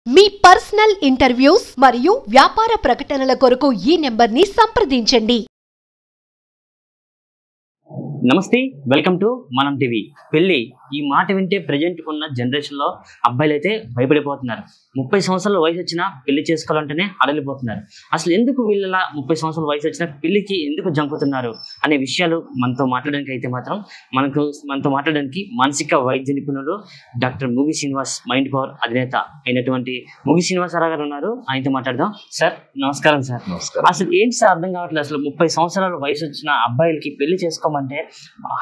మీ personal interviews మరియు వ్యాపార ప్రకటనల కొరకు ఈ నెంబర్ని సంప్రదించండి. నమస్తే, వెల్కమ్ టు మనం టీవీ. పెళ్ళి ఈ మాట వింటే ప్రజెంట్ ఉన్న జనరేషన్లో అబ్బాయిలు అయితే భయపడిపోతున్నారు. 30 సంవత్సరాల వయసు వచ్చినా పెళ్లి చేసుకోవాలంటేనే అడలిపోతున్నారు. అసలు ఎందుకు వీళ్ళ 30 సంవత్సరాల వయసు వచ్చినా పెళ్లికి ఎందుకు జంకుతున్నారు అనే విషయాలు మనతో మాట్లాడడానికి అయితే మాత్రం మనతో మాట్లాడడానికి మానసిక వైద్య నిపుణులు డాక్టర్ ముగి శ్రీనివాస్ మైండ్ పవర్ అధినేత అయినటువంటి ముగి శ్రీనివాసరావు గారు ఉన్నారు. ఆయనతో మాట్లాడదాం. సార్ నమస్కారం. సార్ నమస్కారం. అసలు ఏంటి సార్ అర్థం కావట్లేదు. అసలు 30 సంవత్సరాల వయసు వచ్చిన అబ్బాయిలకి పెళ్లి చేసుకోమంటే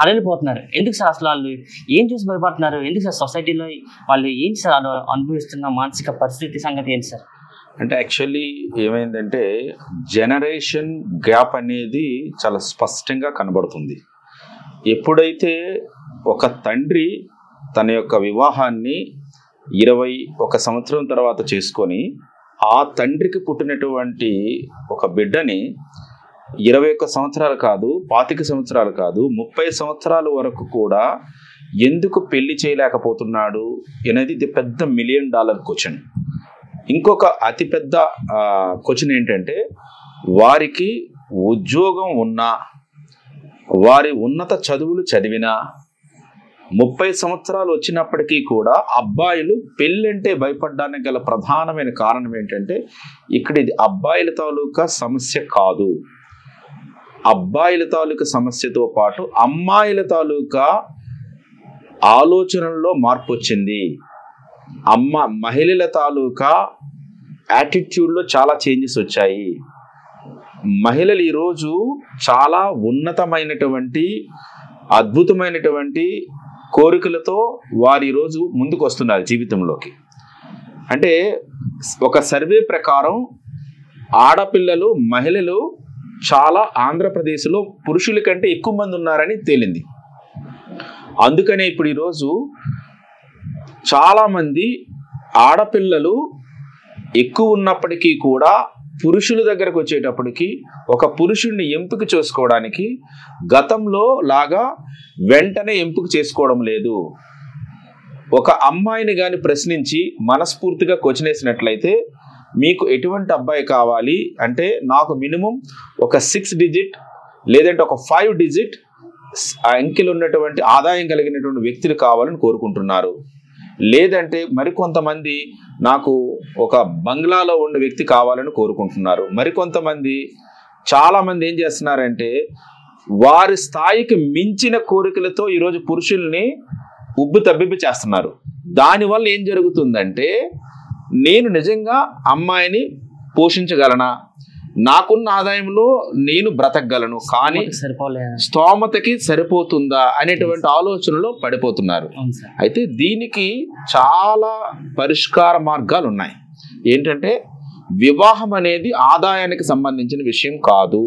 హడలిపోతున్నారు. ఎందుకు సార్? అసలు వాళ్ళు ఏం చూసి భయపడుతున్నారు? ఎందుకు సార్? సొసైటీలో వాళ్ళు ఏంటి సార్ అనుభవిస్తున్న మానసిక పరిస్థితి సంగతి ఏంటి సార్? అంటే యాక్చువల్లీ ఏమైందంటే జనరేషన్ గ్యాప్ అనేది చాలా స్పష్టంగా కనబడుతుంది. ఎప్పుడైతే ఒక తండ్రి తన యొక్క వివాహాన్ని 21 సంవత్సరం తర్వాత చేసుకొని ఆ తండ్రికి పుట్టినటువంటి ఒక బిడ్డని 21 సంవత్సరాలు కాదు, 25 సంవత్సరాలు కాదు, 30 సంవత్సరాల వరకు కూడా ఎందుకు పెళ్లి చేయలేకపోతున్నాడు అనేది ఇది పెద్ద $1 మిలియన్ క్వశ్చన్. ఇంకొక అతిపెద్ద క్వశ్చన్ ఏంటంటే వారికి ఉద్యోగం ఉన్నా, వారి ఉన్నత చదువులు చదివినా 30 సంవత్సరాలు వచ్చినప్పటికీ కూడా అబ్బాయిలు పెళ్ళంటే భయపడడానికి గల ప్రధానమైన కారణం ఏంటంటే ఇక్కడ ఇది అబ్బాయిల తాలూకా సమస్య కాదు. అబ్బాయిల తాలూకా సమస్యతో పాటు అమ్మాయిల తాలూకా ఆలోచనల్లో మార్పు వచ్చింది. మహిళల తాలూకా యాటిట్యూడ్లో చాలా చేంజెస్ వచ్చాయి. మహిళలు ఈరోజు చాలా ఉన్నతమైనటువంటి అద్భుతమైనటువంటి కోరికలతో వారు ఈరోజు ముందుకు వస్తున్నారు జీవితంలోకి. అంటే ఒక సర్వే ప్రకారం ఆడపిల్లలు, మహిళలు చాలా ఆంధ్రప్రదేశ్లో పురుషుల కంటే ఎక్కువ మంది ఉన్నారని తేలింది. అందుకనే ఇప్పుడు ఈరోజు చాలామంది ఆడపిల్లలు ఎక్కువ ఉన్నప్పటికీ కూడా పురుషుల దగ్గరకు వచ్చేటప్పటికి ఒక పురుషుడిని ఎంపిక చేసుకోవడానికి గతంలో లాగా వెంటనే ఎంపిక చేసుకోవడం లేదు. ఒక అమ్మాయిని కానీ ప్రశ్నించి మనస్ఫూర్తిగా క్వశ్చన్ వేసినట్లయితే మీకు ఎటువంటి అబ్బాయి కావాలి అంటే నాకు మినిమం ఒక 6 డిజిట్ లేదంటే ఒక 5 డిజిట్ అంకెలు ఉన్నటువంటి ఆదాయం కలిగినటువంటి వ్యక్తులు కావాలని కోరుకుంటున్నారు. లేదంటే మరికొంతమంది నాకు ఒక బంగ్లాలో ఉన్న వ్యక్తి కావాలని కోరుకుంటున్నారు. మరికొంతమంది చాలామంది ఏం చేస్తున్నారంటే వారి స్థాయికి మించిన కోరికలతో ఈరోజు పురుషుల్ని తబ్బిబ్బు చేస్తున్నారు. దానివల్ల ఏం జరుగుతుందంటే నేను నిజంగా అమ్మాయిని పోషించగలనా, నాకున్న ఆదాయంలో నేను బ్రతకగలను, కానీ స్తోమతకి సరిపోతుందా అనేటువంటి ఆలోచనలో పడిపోతున్నారు. అయితే దీనికి చాలా పరిష్కార మార్గాలు ఉన్నాయి. ఏంటంటే వివాహం అనేది ఆదాయానికి సంబంధించిన విషయం కాదు.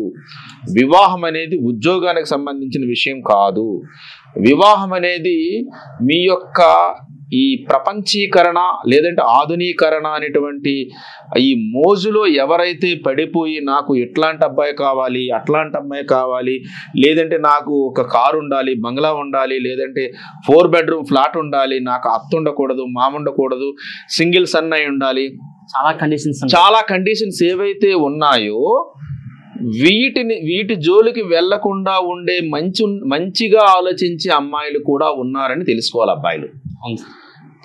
వివాహం అనేది ఉద్యోగానికి సంబంధించిన విషయం కాదు. వివాహం అనేది మీ యొక్క ఈ ప్రపంచీకరణ లేదంటే ఆధునీకరణ అనేటువంటి ఈ మోజులో ఎవరైతే పడిపోయి నాకు ఎట్లాంటి అబ్బాయి కావాలి, అట్లాంటి అమ్మాయి కావాలి, లేదంటే నాకు ఒక కారు ఉండాలి, బంగ్లా ఉండాలి, లేదంటే 4 బెడ్రూమ్ ఫ్లాట్ ఉండాలి, నాకు అత్త ఉండకూడదు, మామ ఉండకూడదు, సింగిల్ సన్ అయి ఉండాలి, చాలా కండిషన్స్ ఏవైతే ఉన్నాయో వీటి జోలికి వెళ్లకుండా ఉండే మంచిగా ఆలోచించే అమ్మాయిలు కూడా ఉన్నారని తెలుసుకోవాలి అబ్బాయిలు.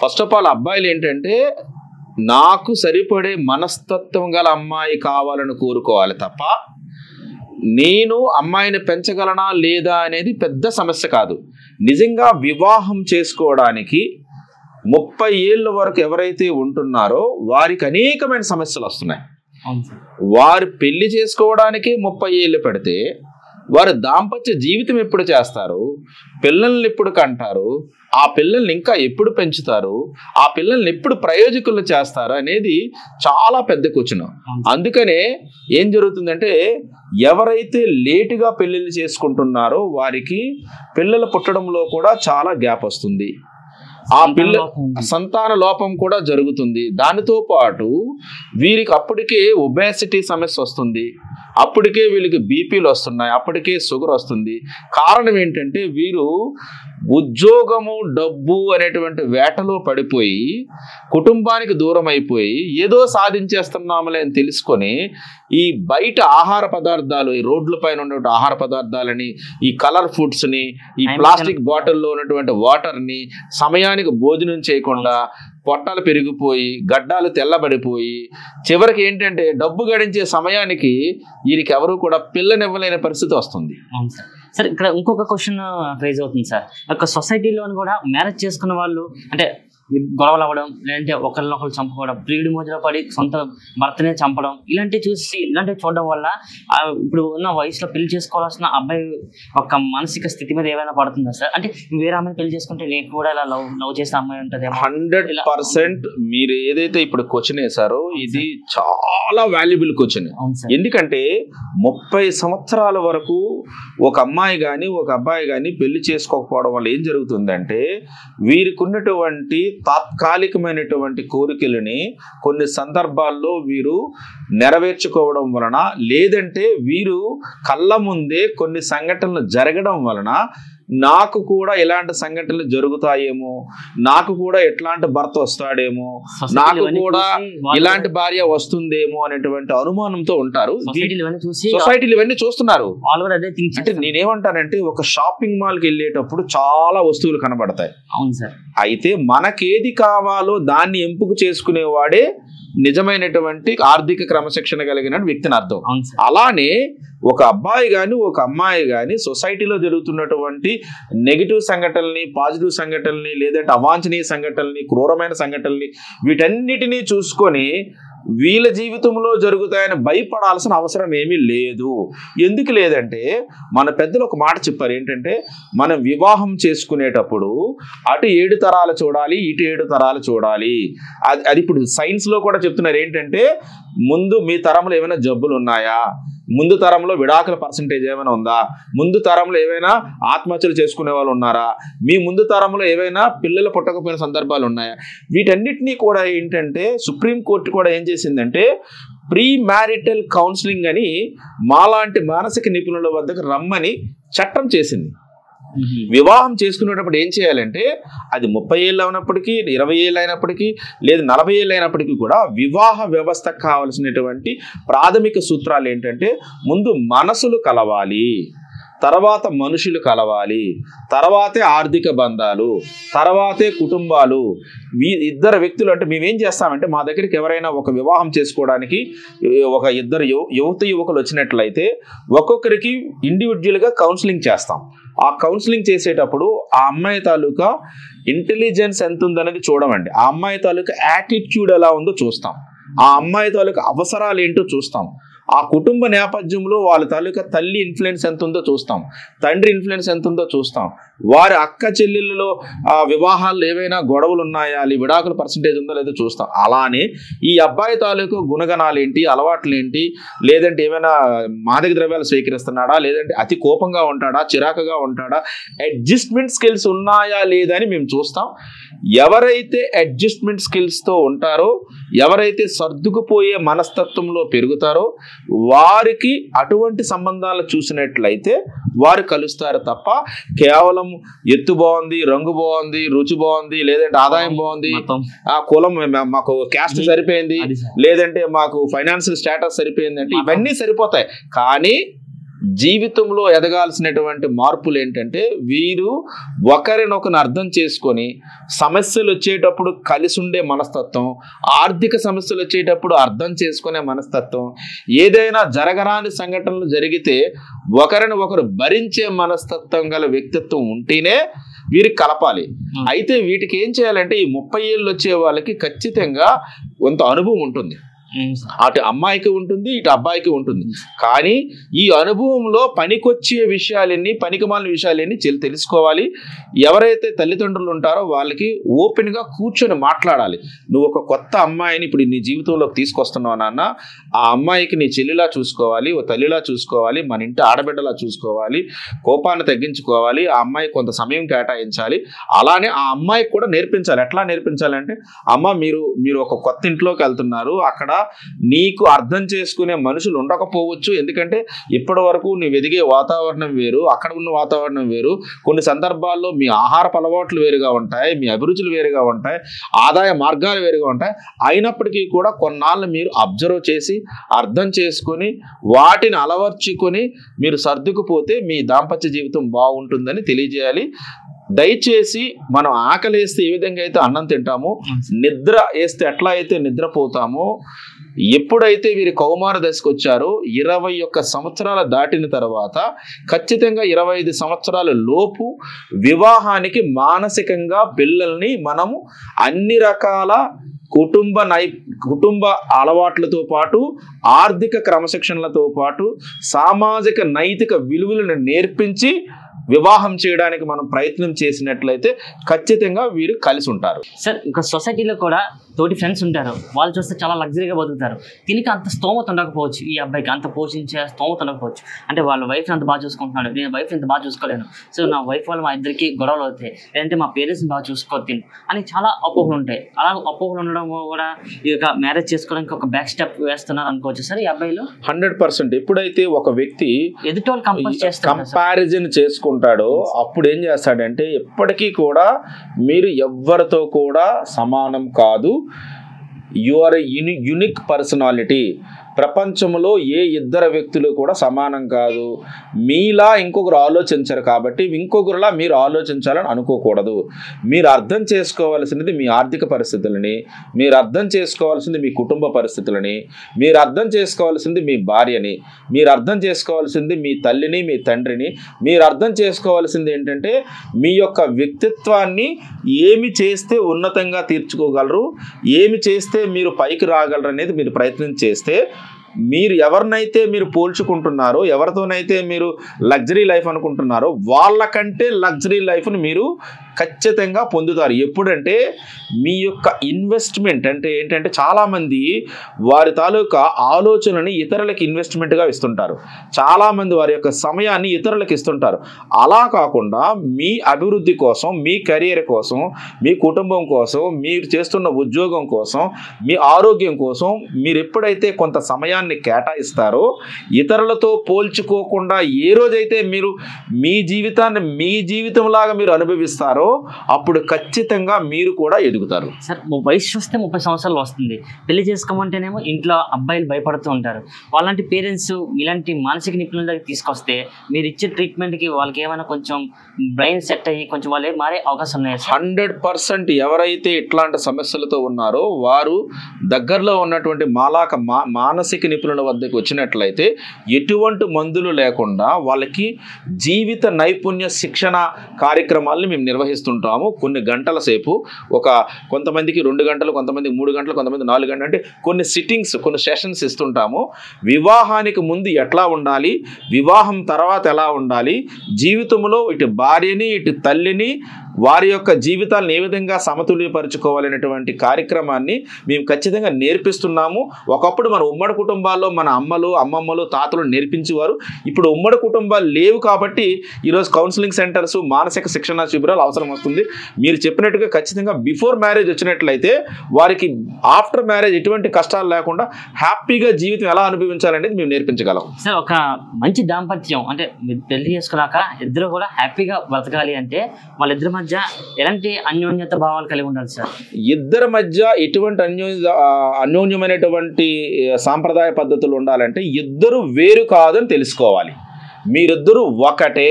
ఫస్ట్ ఆఫ్ ఆల్ అబ్బాయిలు ఏంటంటే నాకు సరిపడే మనస్తత్వం గల అమ్మాయి కావాలని కోరుకోవాలి తప్ప నేను అమ్మాయిని పెంచగలనా లేదా అనేది పెద్ద సమస్య కాదు. నిజంగా వివాహం చేసుకోవడానికి 30 ఏళ్ళ వరకు ఎవరైతే ఉంటున్నారో వారికి అనేకమైన సమస్యలు వస్తున్నాయి. వారు పెళ్లి చేసుకోవడానికి 30 ఏళ్ళు పెడితే వారు దాంపత్య జీవితం ఎప్పుడు చేస్తారు, పిల్లల్ని ఎప్పుడు కంటారు, ఆ పిల్లల్ని ఇంకా ఎప్పుడు పెంచుతారు, ఆ పిల్లల్ని ఎప్పుడు ప్రయోజకులు చేస్తారు అనేది చాలా పెద్ద క్వశ్చన్. అందుకనే ఏం జరుగుతుందంటే ఎవరైతే లేటుగా పెళ్లిళ్ళు చేసుకుంటున్నారో వారికి పిల్లలు పుట్టడంలో కూడా చాలా గ్యాప్ వస్తుంది. ఆ సంతాన లోపం కూడా జరుగుతుంది. దానితో పాటు వీరికి అప్పటికే ఒబేసిటీ సమస్య వస్తుంది, అప్పటికే వీళ్ళకి బీపీలు వస్తున్నాయి, అప్పటికే షుగర్ వస్తుంది. కారణం ఏంటంటే వీరు ఉద్యోగము డబ్బు అనేటువంటి వేటలో పడిపోయి కుటుంబానికి దూరం అయిపోయి ఏదో సాధించేస్తున్నాములే అని తెలుసుకొని ఈ బయట ఆహార పదార్థాలు, ఈ రోడ్ల పైన ఉన్నటువంటి ఆహార పదార్థాలని, ఈ కలర్ ఫుడ్స్ని, ఈ ప్లాస్టిక్ బాటిల్లో ఉన్నటువంటి వాటర్ని సమయానికి భోజనం చేయకుండా పొట్టాలు పెరిగిపోయి గడ్డాలు తెల్లబడిపోయి చివరికి ఏంటంటే డబ్బు గడించే సమయానికి వీరికి ఎవరు కూడా పిల్లనివ్వలేని పరిస్థితి వస్తుంది. అవును సార్. సార్ ఇక్కడ ఇంకొక క్వశ్చన్ రైజ్ అవుతుంది సార్. ఒక సొసైటీలో కూడా మ్యారేజ్ చేసుకున్న వాళ్ళు అంటే గొడవలు అవ్వడం, లేదంటే ఒకరినొకరు చంపుకోవడం, ప్రియుడి మధ్యలో పడి సొంత భర్తనే చంపడం, ఇలాంటివి చూడడం వల్ల ఇప్పుడు ఉన్న వయసులో పెళ్లి చేసుకోవాల్సిన అబ్బాయి ఒక మానసిక స్థితి మీద ఏమైనా పడుతుందా సార్? అంటే వేరే అమ్మాయిని పెళ్లి చేసుకుంటే నేను కూడా ఇలా లవ్ చేసే అమ్మాయి ఉంటుంది. 100% మీరు ఏదైతే ఇప్పుడు క్వశ్చన్ వేసారో ఇది చాలా వాల్యుబుల్ క్వశ్చన్. ఎందుకంటే 30 సంవత్సరాల వరకు ఒక అమ్మాయి కానీ ఒక అబ్బాయి కానీ పెళ్లి చేసుకోకపోవడం వల్ల ఏం జరుగుతుందంటే వీరికి ఉన్నటువంటి తాత్కాలికమైనటువంటి కోరికలని కొన్ని సందర్భాల్లో వీరు నెరవేర్చుకోవడం వలన, లేదంటే వీరు కళ్ళ ముందే కొన్ని సంఘటనలు జరగడం వలన నాకు కూడా ఇలాంటి సంఘటనలు జరుగుతాయేమో, నాకు కూడా ఎట్లాంటి భర్త వస్తాడేమో, నాకు కూడా ఇలాంటి భార్య వస్తుందేమో అనేటువంటి అనుమానంతో ఉంటారు. సొసైటీలు ఇవన్నీ చూస్తున్నారు. అంటే నేనేమంటానంటే ఒక షాపింగ్ మాల్కి వెళ్ళేటప్పుడు చాలా వస్తువులు కనబడతాయి. అవును సార్. అయితే మనకేది కావాలో దాన్ని ఎంపిక చేసుకునేవాడే నిజమైనటువంటి ఆర్థిక క్రమశిక్షణ కలిగిన వ్యక్తిని అర్థం. అలానే ఒక అబ్బాయి కానీ ఒక అమ్మాయి కానీ సొసైటీలో జరుగుతున్నటువంటి నెగిటివ్ సంఘటనల్ని, పాజిటివ్ సంఘటనల్ని, లేదంటే అవాంఛనీయ సంఘటనల్ని, క్రూరమైన సంఘటనల్ని వీటన్నిటినీ చూసుకొని వీళ్ళ జీవితంలో జరుగుతాయని భయపడాల్సిన అవసరం ఏమీ లేదు. ఎందుకు లేదంటే మన పెద్దలు ఒక మాట చెప్పారు, ఏంటంటే మనం వివాహం చేసుకునేటప్పుడు అటు 7 తరాలు చూడాలి, ఇటు 7 తరాలు చూడాలి. అది ఇప్పుడు సైన్స్లో కూడా చెప్తున్నారు. ఏంటంటే ముందు మీ తరంలో ఏమైనా జబ్బులు ఉన్నాయా, ముందు తరంలో విడాకుల పర్సంటేజ్ ఏమైనా ఉందా, ముందు తరంలో ఏవైనా ఆత్మహత్యలు చేసుకునే వాళ్ళు ఉన్నారా, మీ ముందు తరంలో ఏవైనా పిల్లలు పుట్టకపోయిన సందర్భాలు ఉన్నాయా, వీటన్నిటినీ కూడా ఏంటంటే సుప్రీంకోర్టు కూడా ఏం చేసిందంటే ప్రీ మ్యారిటల్ కౌన్సిలింగ్ అని మాలాంటి మానసిక నిపుణుల వద్దకు రమ్మని చట్టం చేసింది. వివాహం చేసుకునేటప్పుడు ఏం చేయాలంటే అది 30 ఏళ్ళు అయినప్పటికీ, 20 ఏళ్ళు అయినప్పటికీ, లేదు 40 ఏళ్ళు అయినప్పటికీ కూడా వివాహ వ్యవస్థకు కావలసినటువంటి ప్రాథమిక సూత్రాలు ఏంటంటే ముందు మనసులు కలవాలి, తర్వాత మనుషులు కలవాలి, తర్వాతే ఆర్థిక బంధాలు, తర్వాతే కుటుంబాలు. ఇద్దరు వ్యక్తులు అంటే మేమేం చేస్తామంటే మా దగ్గరికి ఎవరైనా ఒక వివాహం చేసుకోవడానికి ఒక ఇద్దరు యువకులు వచ్చినట్లయితే ఒక్కొక్కరికి ఇండివిజువల్గా కౌన్సిలింగ్ చేస్తాం. ఆ కౌన్సిలింగ్ చేసేటప్పుడు ఆ అమ్మాయి తాలూకా ఇంటెలిజెన్స్ ఎంత ఉందనేది చూడమండి, ఆ అమ్మాయి తాలూకా యాటిట్యూడ్ ఎలా ఉందో చూస్తాం, ఆ అమ్మాయి తాలూకా అవసరాలు ఏంటో చూస్తాం, ఆ కుటుంబ నేపథ్యంలో వాళ్ళ తాలూకా తల్లి ఇన్ఫ్లుయెన్స్ ఎంత ఉందో చూస్తాం, తండ్రి ఇన్ఫ్లుయెన్స్ ఎంత ఉందో చూస్తాం, వారి అక్క చెల్లెళ్ళలో వివాహాలు ఏవైనా గొడవలు ఉన్నాయా, విడాకుల పర్సంటేజ్ ఉందో లేదో చూస్తాం. అలానే ఈ అబ్బాయి తాలూకు గుణగణాలు ఏంటి, అలవాట్లు ఏంటి, లేదంటే ఏమైనా మాదక ద్రవ్యాలు స్వీకరిస్తున్నాడా, లేదంటే అతి కోపంగా ఉంటాడా, చిరాకుగా ఉంటాడా, అడ్జస్ట్మెంట్ స్కిల్స్ ఉన్నాయా లేదా అని మేము చూస్తాం. ఎవరైతే అడ్జస్ట్మెంట్ స్కిల్స్తో ఉంటారో, ఎవరైతే సర్దుకుపోయే మనస్తత్వంలో పెరుగుతారో వారికి అటువంటి సంబంధాలు చూసినట్లయితే వారు కలుస్తారు తప్ప కేవలం ఎత్తు బాగుంది, రంగు బాగుంది, రుచి బాగుంది, లేదంటే ఆదాయం బాగుంది, ఆ కులం మాకు క్యాస్ట్ సరిపోయింది, లేదంటే మాకు ఫైనాన్షియల్ స్టేటస్ సరిపోయింది అంటే ఇవన్నీ సరిపోతాయి. కానీ జీవితంలో ఎదగాల్సినటువంటి మార్పులు ఏంటంటే వీరు ఒకరినొకరు అర్థం చేసుకొని సమస్యలు వచ్చేటప్పుడు కలిసి ఉండే మనస్తత్వం, ఆర్థిక సమస్యలు వచ్చేటప్పుడు అర్థం చేసుకునే మనస్తత్వం, ఏదైనా జరగరాని సంఘటనలు జరిగితే ఒకరిని ఒకరు భరించే మనస్తత్వం గల వ్యక్తిత్వం ఉంటేనే వీరికి కలపాలి. అయితే వీటికి ఏం చేయాలంటే ఈ 30 ఏళ్ళు వచ్చే వాళ్ళకి ఖచ్చితంగా కొంత అనుభవం ఉంటుంది. అటు అమ్మాయికి ఉంటుంది, ఇటు అబ్బాయికి ఉంటుంది. కానీ ఈ అనుభవంలో పనికొచ్చే విషయాలన్నీ, పనికిమాలిన విషయాలన్నీ తెలుసుకోవాలి. ఎవరైతే తల్లిదండ్రులు ఉంటారో వాళ్ళకి ఓపెన్గా కూర్చొని మాట్లాడాలి. నువ్వు ఒక కొత్త అమ్మాయిని ఇప్పుడు నీ జీవితంలోకి తీసుకొస్తున్నావు నాన్న, ఆ అమ్మాయికి నీ చెల్లిలా చూసుకోవాలి, ఓ తల్లిలా చూసుకోవాలి, మన ఇంటి ఆడబిడ్డలా చూసుకోవాలి, కోపాన్ని తగ్గించుకోవాలి, ఆ అమ్మాయికి కొంత సమయం కేటాయించాలి. అలానే ఆ అమ్మాయికి కూడా నేర్పించాలి. ఎట్లా నేర్పించాలంటే అమ్మ మీరు ఒక కొత్త ఇంట్లోకి వెళ్తున్నారు, అక్కడ నీకు అర్థం చేసుకునే మనుషులు ఉండకపోవచ్చు. ఎందుకంటే ఇప్పటి వరకు నీవు ఎదిగే వాతావరణం వేరు, అక్కడ ఉన్న వాతావరణం వేరు. కొన్ని సందర్భాల్లో మీ ఆహారపు అలవాట్లు వేరుగా ఉంటాయి, మీ అభిరుచులు వేరుగా ఉంటాయి, ఆదాయ మార్గాలు వేరుగా ఉంటాయి. అయినప్పటికీ కూడా కొన్నాళ్ళు మీరు అబ్జర్వ్ చేసి అర్థం చేసుకొని వాటిని అలవర్చుకొని మీరు సర్దుకుపోతే మీ దాంపత్య జీవితం బాగుంటుందని తెలియజేయాలి. దయచేసి మనం ఆకలి వేస్తే ఏ విధంగా అయితే అన్నం తింటామో, నిద్ర వేస్తే ఎట్లా అయితే నిద్రపోతామో, ఎప్పుడైతే వీరి కౌమార దశకు వచ్చారో 21 సంవత్సరాలు దాటిన తర్వాత ఖచ్చితంగా 25 సంవత్సరాల లోపు వివాహానికి మానసికంగా పిల్లల్ని మనము అన్ని రకాల కుటుంబ అలవాట్లతో పాటు ఆర్థిక క్రమశిక్షణలతో పాటు సామాజిక నైతిక విలువలను నేర్పించి వివాహం చేయడానికి మనం ప్రయత్నం చేసినట్లయితే ఖచ్చితంగా వీరు కలిసి ఉంటారు. సార్, ఇంకా సొసైటీలో కూడా తోటి ఫ్రెండ్స్ ఉంటారు, వాళ్ళు చూస్తే చాలా లగ్జరీగా బతుకుతారు. దీనికి అంత స్తోమత ఉండకపోవచ్చు, ఈ అబ్బాయికి అంత పోషించే స్తోమత ఉండకపోవచ్చు. అంటే వాళ్ళ వైఫ్ని అంత బాగా చూసుకుంటున్నాడు, నేను వైఫ్ని అంత బాగా చూసుకోలేను, సో నా వైఫ్ వాళ్ళు మా ఇద్దరికి గొడవలు అవుతాయి, లేదంటే మా పేరెంట్స్ని బాగా చూసుకోవద్దు అని చాలా అపోహలు ఉంటాయి. అలా అపోహలు ఉండడం కూడా ఈ యొక్క మ్యారేజ్ చేసుకోవడానికి ఒక బ్యాక్ స్టెప్ వేస్తున్నారు అనుకోవచ్చు సార్ ఈ అబ్బాయిలు. 100% ఎప్పుడైతే ఒక వ్యక్తి ఎదుటి వాళ్ళు కంపారిజన్ చేసుకుంటాడో అప్పుడు ఏం చేస్తాడంటే ఎప్పటికీ కూడా మీరు ఎవ్వరితో కూడా సమానం కాదు. You are a unique personality. ప్రపంచంలో ఏ ఇద్దరు వ్యక్తులు కూడా సమానం కాదు. మీలా ఇంకొకరు ఆలోచించరు కాబట్టి ఇంకొకరులా మీరు ఆలోచించాలని అనుకోకూడదు. మీరు అర్థం చేసుకోవాల్సినది మీ ఆర్థిక పరిస్థితులని, మీరు అర్థం చేసుకోవాల్సింది మీ కుటుంబ పరిస్థితులని, మీరు అర్థం చేసుకోవాల్సింది మీ భార్యని, మీరు అర్థం చేసుకోవాల్సింది మీ తల్లిని, మీ తండ్రిని. మీరు అర్థం చేసుకోవాల్సింది ఏంటంటే మీ యొక్క వ్యక్తిత్వాన్ని ఏమి చేస్తే ఉన్నతంగా తీర్చుకోగలరు, ఏమి చేస్తే మీరు పైకి రాగలరు అనేది మీరు ప్రయత్నం చేస్తే మీరు ఎవరినైతే మీరు పోల్చుకుంటున్నారో, ఎవరితోనైతే మీరు లగ్జరీ లైఫ్ అనుకుంటున్నారో వాళ్ళకంటే లగ్జరీ లైఫ్ని మీరు ఖచ్చితంగా పొందుతారు. ఎప్పుడంటే మీ యొక్క ఇన్వెస్ట్మెంట్ అంటే ఏంటంటే చాలామంది వారి తాలూకా ఆలోచనని ఇతరులకు ఇన్వెస్ట్మెంట్గా ఇస్తుంటారు, చాలామంది వారి యొక్క సమయాన్ని ఇతరులకు ఇస్తుంటారు. అలా కాకుండా మీ అభివృద్ధి కోసం, మీ కెరియర్ కోసం, మీ కుటుంబం కోసం, మీరు చేస్తున్న ఉద్యోగం కోసం, మీ ఆరోగ్యం కోసం మీరు ఎప్పుడైతే కొంత సమయాన్ని కేటాయిస్తారో, ఇతరులతో పోల్చుకోకుండా ఏ రోజైతే మీరు మీ జీవితాన్ని మీ జీవితంలాగా మీరు అనుభవిస్తారో అప్పుడు ఖచ్చితంగా మీరు కూడా ఎదుగుతారు. సార్, వయసు వస్తే 30 సంవత్సరాలు వస్తుంది, పెళ్లి చేసుకోమంటేనేమో ఇంట్లో అబ్బాయిలు భయపడుతూ ఉంటారు. వాళ్ళంటి పేరెంట్స్ ఇలాంటి మానసిక నిపుణుల దగ్గర తీసుకొస్తే మీరు ఇచ్చే ట్రీట్మెంట్కి వాళ్ళకి ఏమైనా కొంచెం బ్రెయిన్ సెట్ అయ్యి కొంచెం వాళ్ళే మారే అవకాశం ఉన్నాయి. 100% ఎవరైతే ఇట్లాంటి సమస్యలతో ఉన్నారో వారు దగ్గరలో ఉన్నటువంటి మానసిక నిపుణుల వద్దకు వచ్చినట్లయితే ఎటువంటి మందులు లేకుండా వాళ్ళకి జీవిత నైపుణ్య శిక్షణ కార్యక్రమాలను మేము నిర్వహిస్తుంటాము. కొన్ని గంటల సేపు, కొంతమందికి 2 గంటలు, కొంతమందికి 3 గంటలు, కొంతమంది 4 గంటలు, అంటే కొన్ని సిట్టింగ్స్, కొన్ని సెషన్స్ ఇస్తుంటాము. వివాహానికి ముందు ఎట్లా ఉండాలి, వివాహం తర్వాత ఎలా ఉండాలి, జీవితంలో ఇటు భార్యని ఇటు తల్లిని వారి యొక్క జీవితాలను ఏ విధంగా సమతుల్యపరచుకోవాలనేటువంటి కార్యక్రమాన్ని మేము ఖచ్చితంగా నేర్పిస్తున్నాము. ఒకప్పుడు మన ఉమ్మడి కుటుంబాల్లో మన అమ్మమ్మలు తాతలు నేర్పించేవారు. ఇప్పుడు ఉమ్మడి కుటుంబాలు లేవు కాబట్టి ఈరోజు కౌన్సిలింగ్ సెంటర్స్, మానసిక శిక్షణ శిబిరాలు అవసరం వస్తుంది. మీరు చెప్పినట్టుగా ఖచ్చితంగా బిఫోర్ మ్యారేజ్ వచ్చినట్లయితే వారికి ఆఫ్టర్ మ్యారేజ్ ఎటువంటి కష్టాలు లేకుండా హ్యాపీగా జీవితం ఎలా అనుభవించాలనేది మేము నేర్పించగలం. సార్, ఒక మంచి దాంపత్యం అంటే మీరు పెళ్లి చేసుకున్నాక ఇద్దరు కూడా హ్యాపీగా బ్రతకాలి అంటే వాళ్ళిద్దరి మధ్య ఎలాంటి అన్యోన్యత భావాలు కలిగి ఉండాలి సార్? ఇద్దరి మధ్య ఎటువంటి అన్యోన్యమైనటువంటి సాంప్రదాయ పద్ధతులు ఉండాలంటే ఇద్దరు వేరు కాదని తెలుసుకోవాలి. మీరిద్దరూ ఒకటే,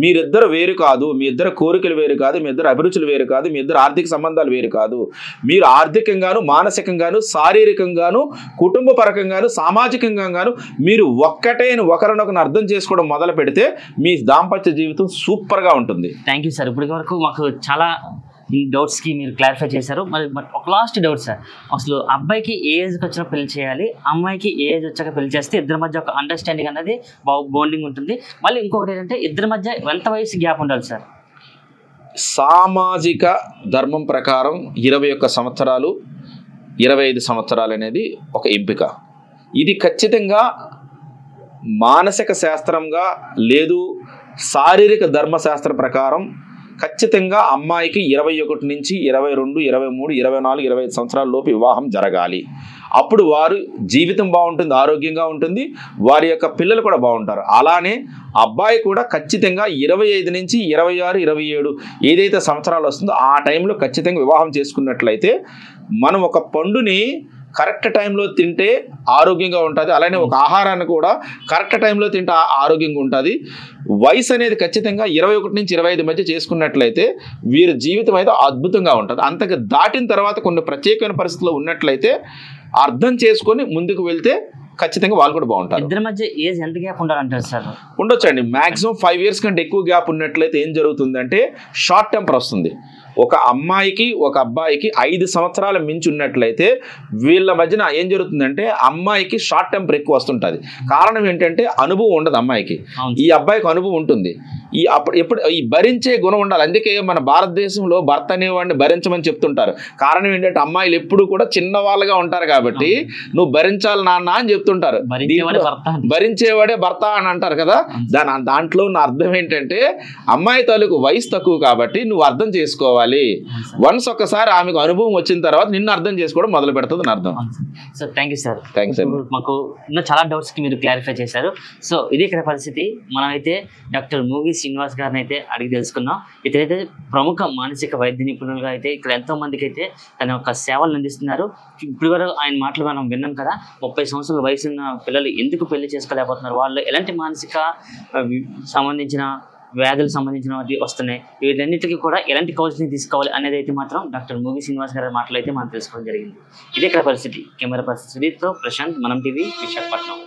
మీరిద్దరు వేరు కాదు, మీ ఇద్దరు కోరికలు వేరు కాదు, మీ ఇద్దరు అభిరుచులు వేరు కాదు, మీ ఇద్దరు ఆర్థిక సంబంధాలు వేరు కాదు. మీరు ఆర్థికంగాను, మానసికంగాను, శారీరకంగాను, కుటుంబ పరకంగాను, సామాజికంగాను మీరు ఒక్కటే ఒకరినొకరు అర్థం చేసుకోవడం మొదలు పెడితే మీ దాంపత్య జీవితం సూపర్గా ఉంటుంది. Thank you sir. ఇప్పటి వరకు మాకు చాలా ఈ డౌట్స్కి మీరు క్లారిఫై చేశారు. మరి ఒక లాస్ట్ డౌట్ సార్, అసలు అబ్బాయికి ఏ ఏజ్కి వచ్చినా పెళ్లి చేయాలి, అమ్మాయికి ఏ ఏజ్ వచ్చాక పెళ్లి చేస్తే ఇద్దరి మధ్య ఒక అండర్స్టాండింగ్ అనేది బాండింగ్ ఉంటుంది? మళ్ళీ ఇంకొకటి ఏంటంటే ఇద్దరి మధ్య ఎంత వయసు గ్యాప్ ఉండాలి సార్? సామాజిక ధర్మం ప్రకారం 21 సంవత్సరాలు, 25 సంవత్సరాలు అనేది ఒక ఎంపిక. ఇది ఖచ్చితంగా మానసిక శాస్త్రంగా లేదు, శారీరక ధర్మశాస్త్ర ప్రకారం ఖచ్చితంగా అమ్మాయికి 21 నుంచి 22, 23, 24, 25 సంవత్సరాల లోపు వివాహం జరగాలి. అప్పుడు వారు జీవితం బాగుంటుంది, ఆరోగ్యంగా ఉంటుంది, వారి యొక్క పిల్లలు కూడా బాగుంటారు. అలానే అబ్బాయి కూడా ఖచ్చితంగా 25 నుంచి 26, 27 ఏదైతే సంవత్సరాలు వస్తుందో ఆ టైంలో ఖచ్చితంగా వివాహం చేసుకున్నట్లయితే మనం ఒక పండుని కరెక్ట్ టైంలో తింటే ఆరోగ్యంగా ఉంటుంది. అలానే ఒక ఆహారాన్ని కూడా కరెక్ట్ టైంలో తింటే ఆరోగ్యంగా ఉంటుంది. వయసు అనేది ఖచ్చితంగా 21 నుంచి 25 మధ్య చేసుకున్నట్లయితే వీరి జీవితం అయితే అద్భుతంగా ఉంటుంది. అంతకు దాటిన తర్వాత కొన్ని ప్రత్యేకమైన పరిస్థితుల్లో ఉన్నట్లయితే అర్థం చేసుకొని ముందుకు వెళ్తే ఖచ్చితంగా వాళ్ళు కూడా బాగుంటారు. ఇద్దరి మధ్య ఏజ్ ఎంత గ్యాప్ ఉండాలంటారు సార్? ఉండొచ్చండి. మాక్సిమం 5 years కంటే ఎక్కువ గ్యాప్ ఉన్నట్లయితే ఏం జరుగుతుందంటే షార్ట్ టెంపర్ వస్తుంది. ఒక అమ్మాయికి ఒక అబ్బాయికి 5 సంవత్సరాల మించి ఉన్నట్లయితే వీళ్ళ మధ్యన ఏం జరుగుతుందంటే అమ్మాయికి షార్ట్ టెంపర్ ఎక్కువ వస్తుంటుంది. కారణం ఏంటంటే అనుభవం ఉండదు అమ్మాయికి, ఈ అబ్బాయికి అనుభవం ఉంటుంది. ఎప్పుడు ఈ భరించే గుణం ఉండాలి. అందుకే మన భారతదేశంలో భర్త అనేవాడిని భరించమని చెప్తుంటారు. కారణం ఏంటంటే అమ్మాయిలు ఎప్పుడు కూడా చిన్నవాళ్ళుగా ఉంటారు కాబట్టి నువ్వు భరించాలి నాన్న అని చెప్తుంటారు. భరించేవాడే భర్త అని అంటారు కదా. దాంట్లో ఉన్న అర్థం ఏంటంటే అమ్మాయి తాలూకు వయసు తక్కువ కాబట్టి నువ్వు అర్థం చేసుకోవాలి. వన్స్ ఒకసారి ఆమెకు అనుభవం వచ్చిన తర్వాత నిన్ను అర్థం చేసుకోవడం మొదలు పెడుతుంది అని అర్థం. Sir thank you sir. Thanks అండి. మాకు ఉన్న చాలా డౌట్స్ కి మీరు క్లారిఫై చేశారు. సో ఇది ఇక్కడ పరిస్థితి. మనమైతే డాక్టర్ మూగి శ్రీనివాస్ గారిని అయితే అడిగి తెలుసుకున్నాం. ఇతరైతే ప్రముఖ మానసిక వైద్య నిపుణులుగా అయితే ఇక్కడ ఎంతో మందికి అయితే తన యొక్క సేవలు అందిస్తున్నారు. ఇప్పుడు వరకు ఆయన మాటలు మనం విన్నాం కదా. 30 సంవత్సరాల వయసు ఉన్న పిల్లలు ఎందుకు పెళ్లి చేసుకోలేకపోతున్నారు, వాళ్ళు ఎలాంటి మానసిక సంబంధించిన వ్యాధులకు సంబంధించిన వస్తున్నాయి, వీటన్నిటికీ కూడా ఎలాంటి కౌన్సిలింగ్ తీసుకోవాలి అనేది అయితే మాత్రం డాక్టర్ మూగి శ్రీనివాస్ గారి మాటలు అయితే మనం తెలుసుకోవడం జరిగింది. ఇదే ఇక్కడ పరిస్థితి. కెమెరా పర్సన్ సుదీప్తో ప్రశాంత్, మనం టీవీ, విశాఖపట్నం.